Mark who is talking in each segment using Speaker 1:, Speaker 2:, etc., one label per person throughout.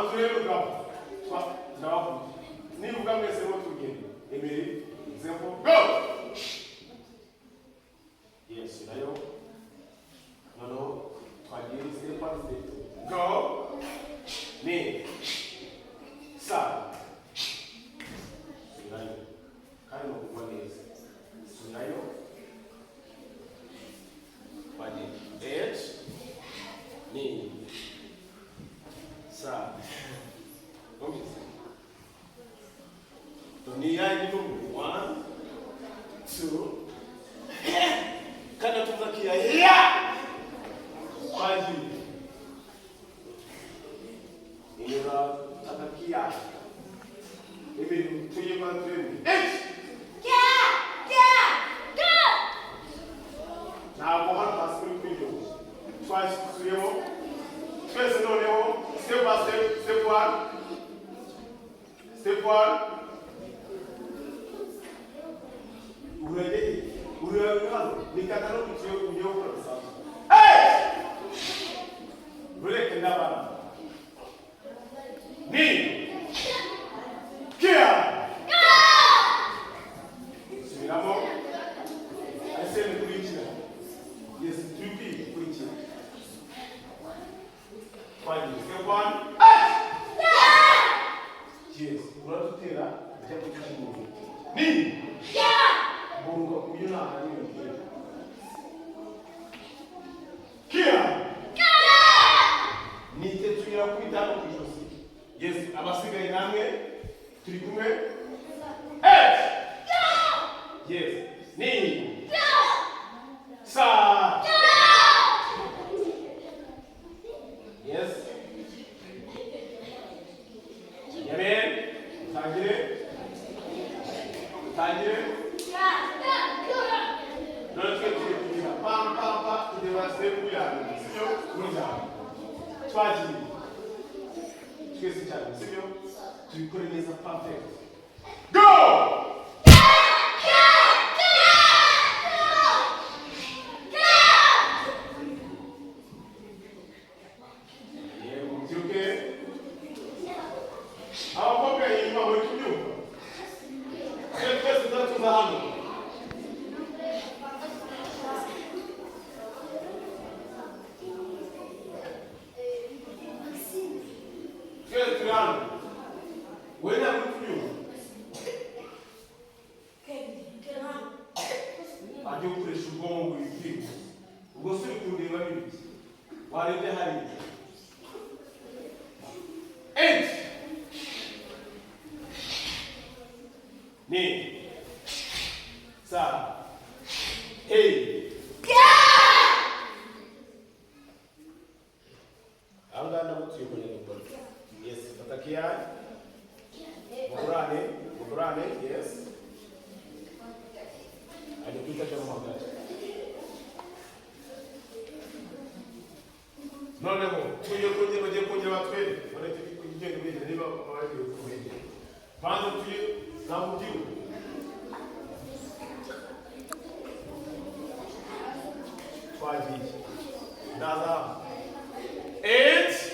Speaker 1: bantu rero ngabo ndabakunda nivuga mwese ngo tugende emeri example go yes nayo no twagiye step by step go ni sa nayo kandi no kuba neza nayo badi edge ni sa okay dunia itu 1 2 kana tuzakia ya badi ira tatakia ibi tuye mantreni na bohan paskul pinjo twice suyo first no leo step by step step 1 urele nikatano kichio kunyo kwa sababu vile kenda bana ni kia simamo aseme kulichina yes tupi kulichina kwa hiyo step 1 yes unatutira jambo kingine ni bongo kuyuna hani kia ni tetuira kuitano kijosi yes abasiga inamwe turi kumwe yes ni sa yes yamen tangire non che ti dica pam pam pam ti deve essere pugliato signor Bruno Twagi che si chiama signor tu connais ça parfait go yes. Hajapita kama wakati. None mo, kwenye watu wewe, wanataka kujia kwenye ndio wao kwenye. Kwanza tuye na mtiu. Kwaji. Daza. 8.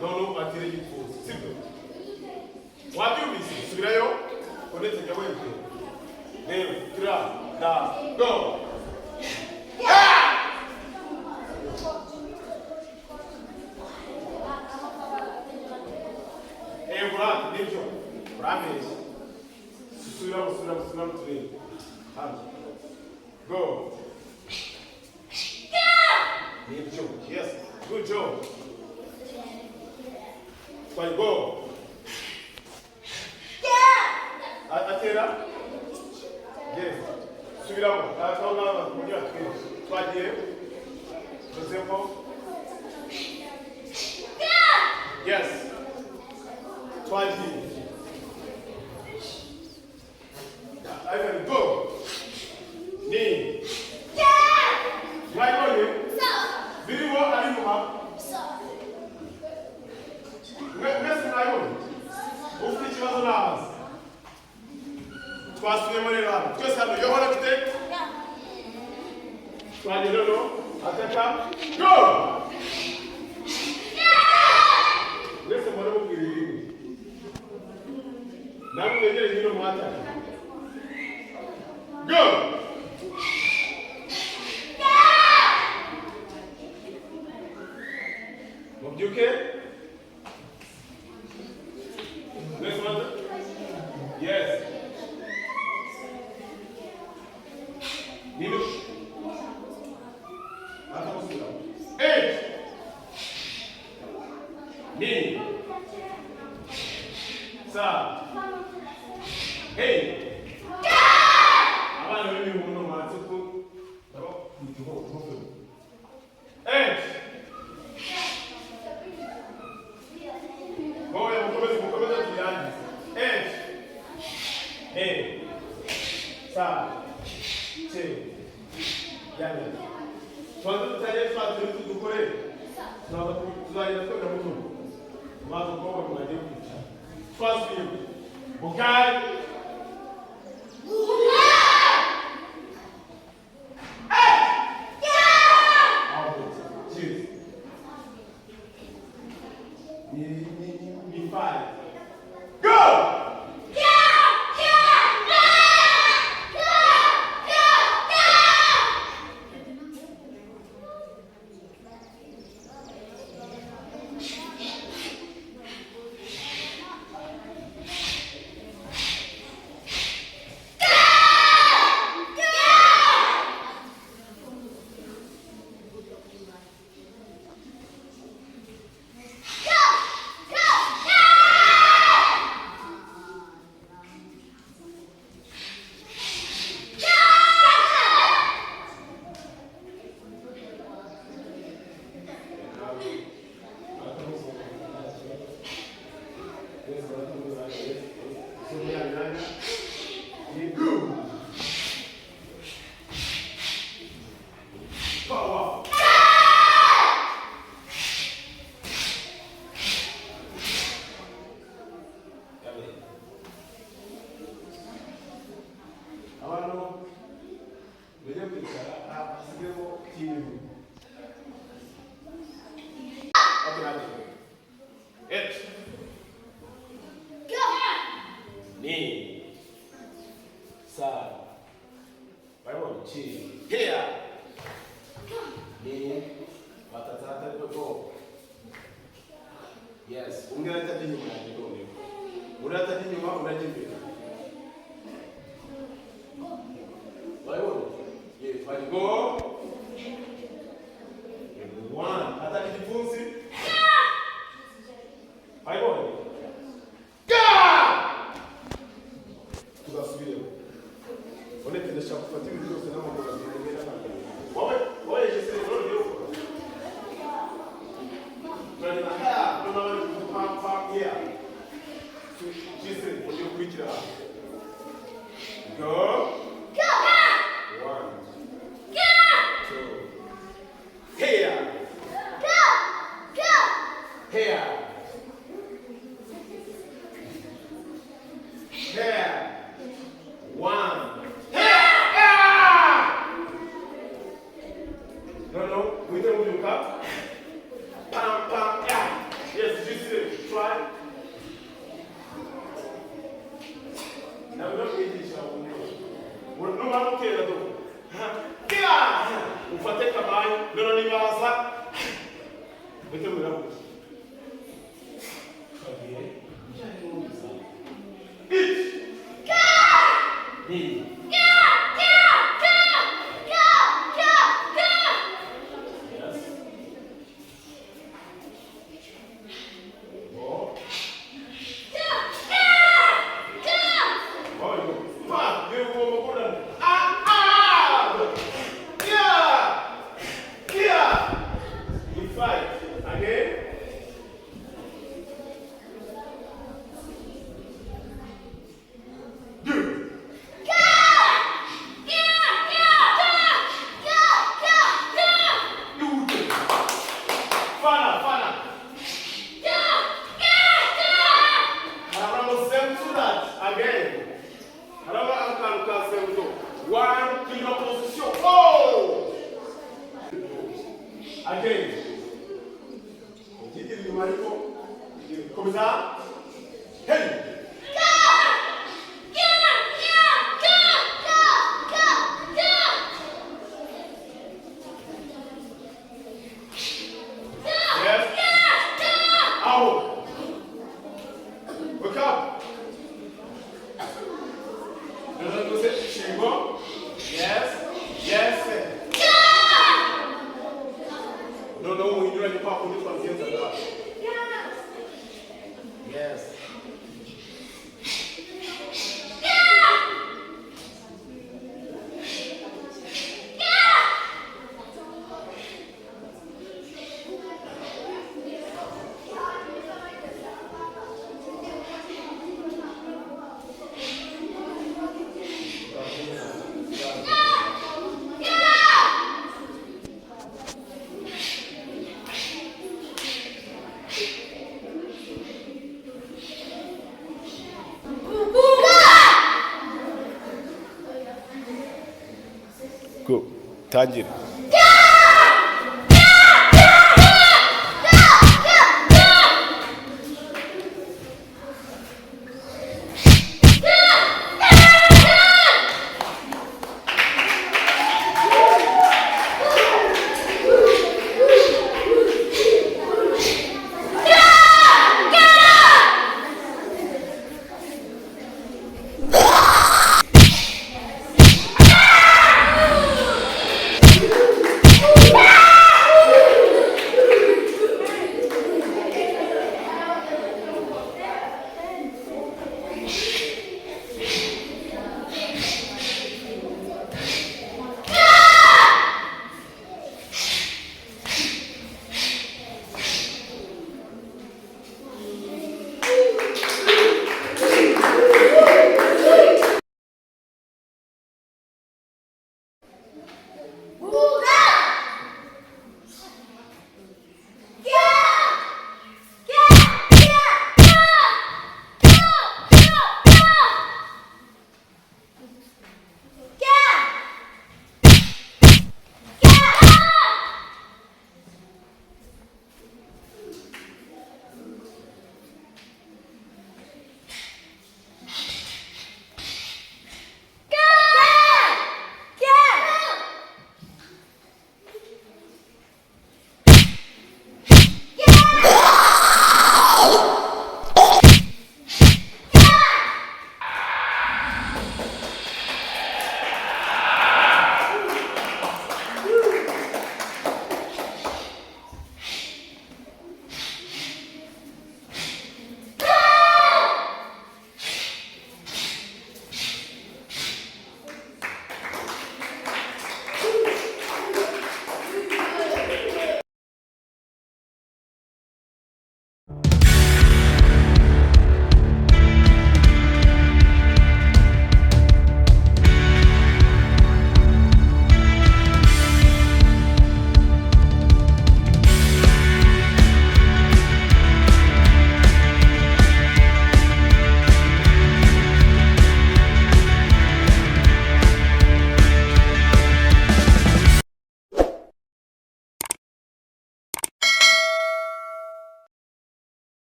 Speaker 1: No, battery force. Simple. What do you miss? Sugirayo? Connect the way. Name, grab, da, go. Hey, Brad, Ninjo. Brad, Suram, three. Hand. Go. Ninjo. Yes. Good job. So go. Atera. Yes. Subiramo. Atona kunya. Twaje. Example. Yes. Twaje. I can go. Ni. Why go you? Did you want to have? Where's my own? Who's teaching us now? Twas to memory run. Just have your architect. Try to know. Attack. Go! namwe mwegere hino muhatane. Go! Mubyuke. Next one. Yes. Nino. Mata musula. 8. Nini. Sa. Hey. Abana bari mu matsuko. Baro kutuho. 8. Moja mukomeze tujyane. 8. Hey. Sa. Che. Yane. Tuanze tutaje twaje dukore. Tuzagenda twenda mutu. Mwazo kwa mwaje kwica. Twazi. Bukai. Yes, ungera tadi nyuma ya kidogo. Ura tadi nyuma unajimbira. Wayo. Yes, fine go. 1. Hata kijifunzi. Hayo. Tunasubiri. Wale kidasha kufuatia video sana mambo ya kuendelea na. Wewe jisi ndio ndio. Ndio na haya, ndio pam here. Jisi ndio kuikia. Go. Come ça? Hey! noneho muhinduranye kwa kundi twabigenzaga. Yes. Go. Tangira.